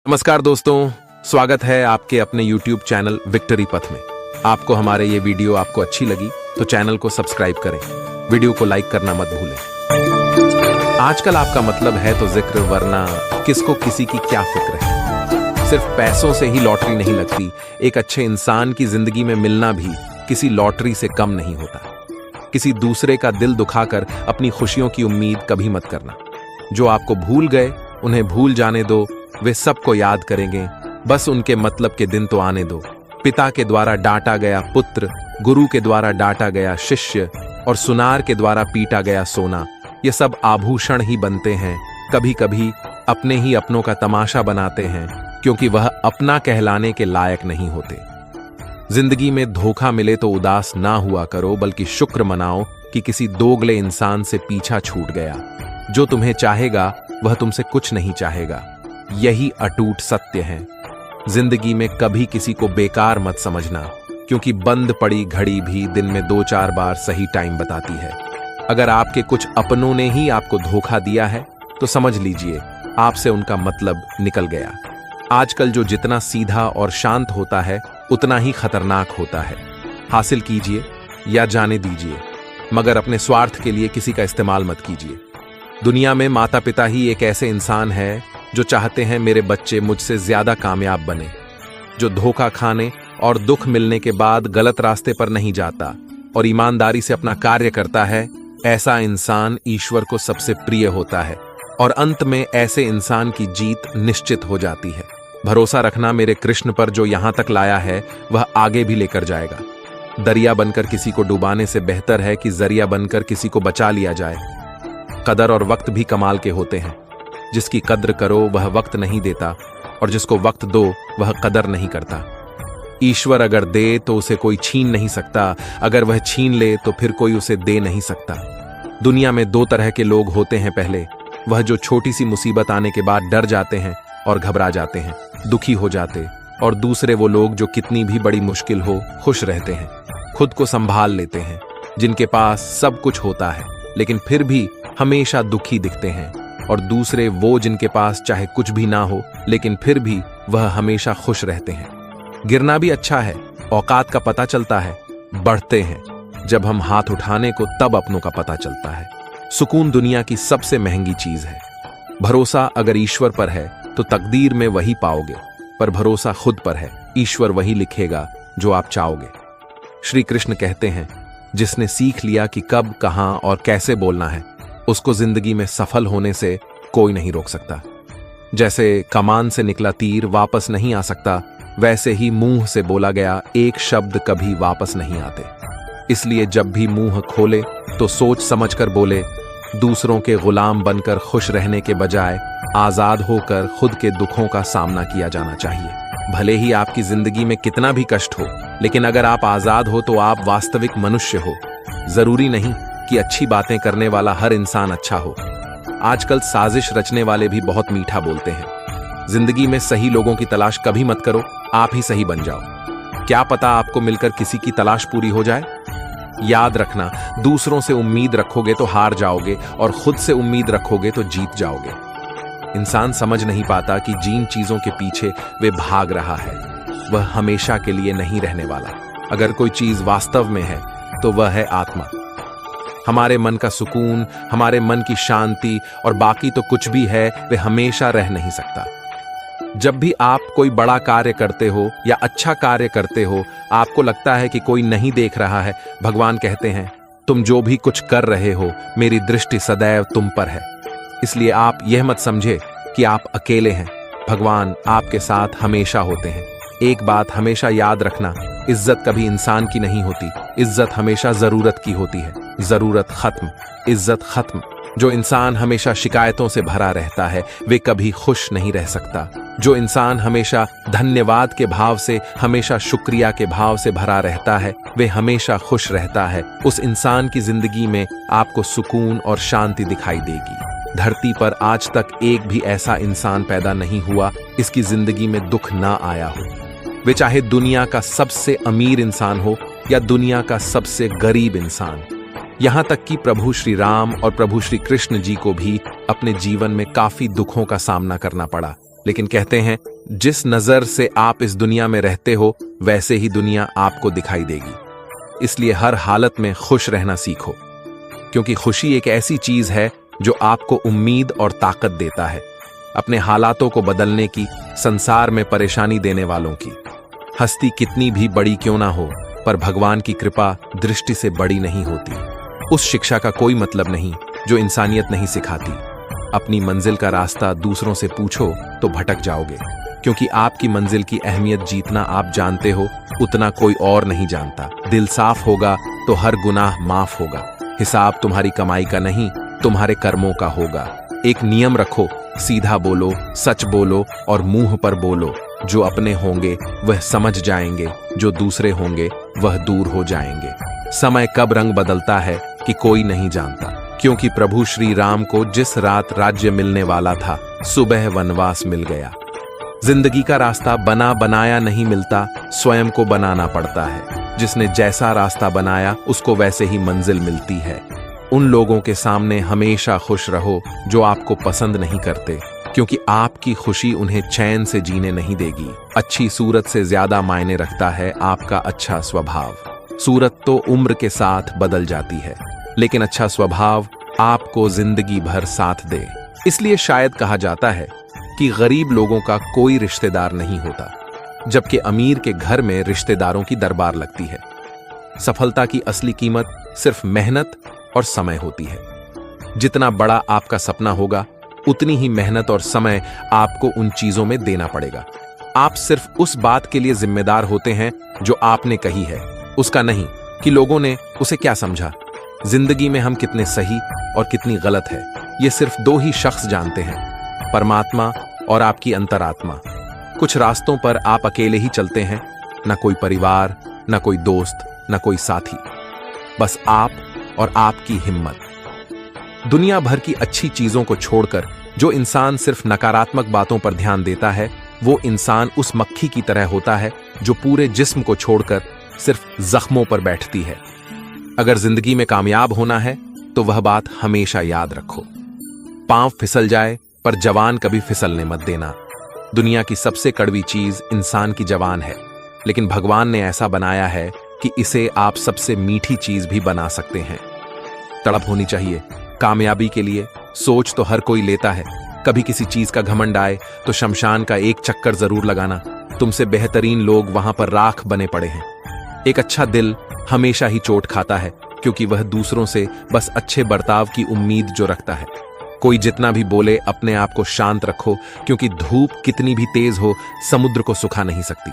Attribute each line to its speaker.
Speaker 1: नमस्कार दोस्तों, स्वागत है आपके अपने YouTube चैनल विक्ट्री पथ में। आपको हमारे ये वीडियो आपको अच्छी लगी तो चैनल को सब्सक्राइब करें, वीडियो को लाइक करना मत भूलें। आजकल आपका मतलब है तो जिक्र, वरना किसको किसी की क्या फिक्र है। सिर्फ पैसों से ही लॉटरी नहीं लगती, एक अच्छे इंसान की जिंदगी में मिलना भी किसी लॉटरी से कम नहीं होता। किसी दूसरे का दिल दुखाकर अपनी खुशियों की उम्मीद कभी मत करना। जो आपको भूल गए उन्हें भूल जाने दो, वे सबको याद करेंगे, बस उनके मतलब के दिन तो आने दो। पिता के द्वारा डांटा गया पुत्र, गुरु के द्वारा डांटा गया शिष्य और सुनार के द्वारा पीटा गया सोना, ये सब आभूषण ही बनते हैं। कभी कभी अपने ही अपनों का तमाशा बनाते हैं, क्योंकि वह अपना कहलाने के लायक नहीं होते। जिंदगी में धोखा मिले तो उदास ना हुआ करो, बल्कि शुक्र मनाओ कि किसी दोगले इंसान से पीछा छूट गया। जो तुम्हें चाहेगा वह तुमसे कुछ नहीं चाहेगा, यही अटूट सत्य है। जिंदगी में कभी किसी को बेकार मत समझना, क्योंकि बंद पड़ी घड़ी भी दिन में 2-4 बार सही टाइम बताती है। अगर आपके कुछ अपनों ने ही आपको धोखा दिया है तो समझ लीजिए आपसे उनका मतलब निकल गया। आजकल जो जितना सीधा और शांत होता है उतना ही खतरनाक होता है। हासिल कीजिए या जाने दीजिए, मगर अपने स्वार्थ के लिए किसी का इस्तेमाल मत कीजिए। दुनिया में माता पिता ही एक ऐसे इंसान है जो चाहते हैं मेरे बच्चे मुझसे ज्यादा कामयाब बने। जो धोखा खाने और दुख मिलने के बाद गलत रास्ते पर नहीं जाता और ईमानदारी से अपना कार्य करता है, ऐसा इंसान ईश्वर को सबसे प्रिय होता है और अंत में ऐसे इंसान की जीत निश्चित हो जाती है। भरोसा रखना मेरे कृष्ण पर, जो यहां तक लाया है वह आगे भी लेकर जाएगा। दरिया बनकर किसी को डुबाने से बेहतर है कि जरिया बनकर किसी को बचा लिया जाए। कदर और वक्त भी कमाल के होते हैं। जिसकी कद्र करो वह वक्त नहीं देता, और जिसको वक्त दो वह कदर नहीं करता। ईश्वर अगर दे तो उसे कोई छीन नहीं सकता, अगर वह छीन ले तो फिर कोई उसे दे नहीं सकता। दुनिया में 2 तरह के लोग होते हैं। पहले वह जो छोटी सी मुसीबत आने के बाद डर जाते हैं और घबरा जाते हैं, दुखी हो जाते, और दूसरे वो लोग जो कितनी भी बड़ी मुश्किल हो खुश रहते हैं, खुद को संभाल लेते हैं, जिनके पास सब कुछ होता है लेकिन फिर भी हमेशा दुखी दिखते हैं। और दूसरे वो जिनके पास चाहे कुछ भी ना हो लेकिन फिर भी वह हमेशा खुश रहते हैं। गिरना भी अच्छा है, औकात का पता चलता है। बढ़ते हैं जब हम हाथ उठाने को, तब अपनों का पता चलता है। सुकून दुनिया की सबसे महंगी चीज है। भरोसा अगर ईश्वर पर है तो तकदीर में वही पाओगे, पर भरोसा खुद पर है, ईश्वर वही लिखेगा जो आप चाहोगे। श्री कृष्ण कहते हैं, जिसने सीख लिया कि कब, कहां और कैसे बोलना है, उसको जिंदगी में सफल होने से कोई नहीं रोक सकता। जैसे कमान से निकला तीर वापस नहीं आ सकता, वैसे ही मुंह से बोला गया एक शब्द कभी वापस नहीं आते। इसलिए जब भी मुंह खोले तो सोच समझकर बोले। दूसरों के गुलाम बनकर खुश रहने के बजाय आजाद होकर खुद के दुखों का सामना किया जाना चाहिए। भले ही आपकी जिंदगी में कितना भी कष्ट हो, लेकिन अगर आप आजाद हो तो आप वास्तविक मनुष्य हो। जरूरी नहीं कि अच्छी बातें करने वाला हर इंसान अच्छा हो। आजकल साजिश रचने वाले भी बहुत मीठा बोलते हैं। जिंदगी में सही लोगों की तलाश कभी मत करो, आप ही सही बन जाओ। क्या पता आपको मिलकर किसी की तलाश पूरी हो जाए। याद रखना, दूसरों से उम्मीद रखोगे तो हार जाओगे, और खुद से उम्मीद रखोगे तो जीत जाओगे। इंसान समझ नहीं पाता कि जिन चीजों के पीछे वे भाग रहा है वह हमेशा के लिए नहीं रहने वाला। अगर कोई चीज वास्तव में है तो वह है आत्मा। हमारे मन का सुकून, हमारे मन की शांति, और बाकी तो कुछ भी है वे हमेशा रह नहीं सकता। जब भी आप कोई बड़ा कार्य करते हो या अच्छा कार्य करते हो, आपको लगता है कि कोई नहीं देख रहा है, भगवान कहते हैं, तुम जो भी कुछ कर रहे हो मेरी दृष्टि सदैव तुम पर है। इसलिए आप यह मत समझे कि आप अकेले हैं, भगवान आपके साथ हमेशा होते हैं। एक बात हमेशा याद रखना, इज्जत कभी इंसान की नहीं होती, इज्जत हमेशा जरूरत की होती है। जरूरत खत्म, इज्जत खत्म। जो इंसान हमेशा शिकायतों से भरा रहता है वे कभी खुश नहीं रह सकता। जो इंसान हमेशा धन्यवाद के भाव से, हमेशा शुक्रिया के भाव से भरा रहता है वे हमेशा खुश रहता है। उस इंसान की जिंदगी में आपको सुकून और शांति दिखाई देगी। धरती पर आज तक एक भी ऐसा इंसान पैदा नहीं हुआ इसकी जिंदगी में दुख ना आया हो। वे चाहे दुनिया का सबसे अमीर इंसान हो या दुनिया का सबसे गरीब इंसान। यहां तक कि प्रभु श्री राम और प्रभु श्री कृष्ण जी को भी अपने जीवन में काफी दुखों का सामना करना पड़ा, लेकिन कहते हैं जिस नजर से आप इस दुनिया में रहते हो वैसे ही दुनिया आपको दिखाई देगी। इसलिए हर हालत में खुश रहना सीखो, क्योंकि खुशी एक ऐसी चीज है जो आपको उम्मीद और ताकत देता है, अपने हालातों को बदलने की, संसार में परेशानी देने वालों की। हस्ती कितनी भी बड़ी क्यों ना हो, पर भगवान की कृपा दृष्टि से बड़ी नहीं होती। उस शिक्षा का कोई मतलब नहीं जो इंसानियत नहीं सिखाती। अपनी मंजिल का रास्ता दूसरों से पूछो तो भटक जाओगे, क्योंकि आपकी मंजिल की अहमियत जितना आप जानते हो उतना कोई और नहीं जानता। दिल साफ होगा तो हर गुनाह माफ होगा। हिसाब तुम्हारी कमाई का नहीं, तुम्हारे कर्मों का होगा। एक नियम रखो, सीधा बोलो, सच बोलो और मुंह पर बोलो। जो अपने होंगे वह समझ जाएंगे, जो दूसरे होंगे वह दूर हो जाएंगे। समय कब रंग बदलता है कि कोई नहीं जानता, क्योंकि प्रभु श्री राम को जिस रात राज्य मिलने वाला था सुबह वनवास मिल गया। जिंदगी का रास्ता बना बनाया नहीं मिलता, स्वयं को बनाना पड़ता है। जिसने जैसा रास्ता बनाया उसको वैसे ही मंजिल मिलती है। उन लोगों के सामने हमेशा खुश रहो जो आपको पसंद नहीं करते, क्योंकि आपकी खुशी उन्हें चैन से जीने नहीं देगी। अच्छी सूरत से ज्यादा मायने रखता है आपका अच्छा स्वभाव। सूरत तो उम्र के साथ बदल जाती है, लेकिन अच्छा स्वभाव आपको जिंदगी भर साथ दे। इसलिए शायद कहा जाता है कि गरीब लोगों का कोई रिश्तेदार नहीं होता, जबकि अमीर के घर में रिश्तेदारों की दरबार लगती है। सफलता की असली कीमत सिर्फ मेहनत और समय होती है। जितना बड़ा आपका सपना होगा उतनी ही मेहनत और समय आपको उन चीजों में देना पड़ेगा। आप सिर्फ उस बात के लिए जिम्मेदार होते हैं जो आपने कही है, उसका नहीं कि लोगों ने उसे क्या समझा। जिंदगी में हम कितने सही और कितनी गलत है ये सिर्फ दो ही शख्स जानते हैं, परमात्मा और आपकी अंतरात्मा। कुछ रास्तों पर आप अकेले ही चलते हैं, ना कोई परिवार, ना कोई दोस्त, ना कोई साथी, बस आप और आपकी हिम्मत। दुनिया भर की अच्छी चीजों को छोड़कर जो इंसान सिर्फ नकारात्मक बातों पर ध्यान देता है वो इंसान उस मक्खी की तरह होता है जो पूरे जिस्म को छोड़कर सिर्फ जख्मों पर बैठती है। अगर जिंदगी में कामयाब होना है तो वह बात हमेशा याद रखो, पांव फिसल जाए पर जवान कभी फिसलने मत देना। दुनिया की सबसे कड़वी चीज इंसान की जवान है, लेकिन भगवान ने ऐसा बनाया है कि इसे आप सबसे मीठी चीज भी बना सकते हैं। तड़प होनी चाहिए कामयाबी के लिए। सोच तो हर कोई लेता है, कभी किसी चीज का घमंड आए तो शमशान का एक चक्कर जरूर लगाना। तुमसे बेहतरीन लोग वहां पर राख बने पड़े हैं। एक अच्छा दिल हमेशा ही चोट खाता है, क्योंकि वह दूसरों से बस अच्छे बर्ताव की उम्मीद जो रखता है। कोई जितना भी बोले अपने आप को शांत रखो, क्योंकि धूप कितनी भी तेज हो समुद्र को सुखा नहीं सकती।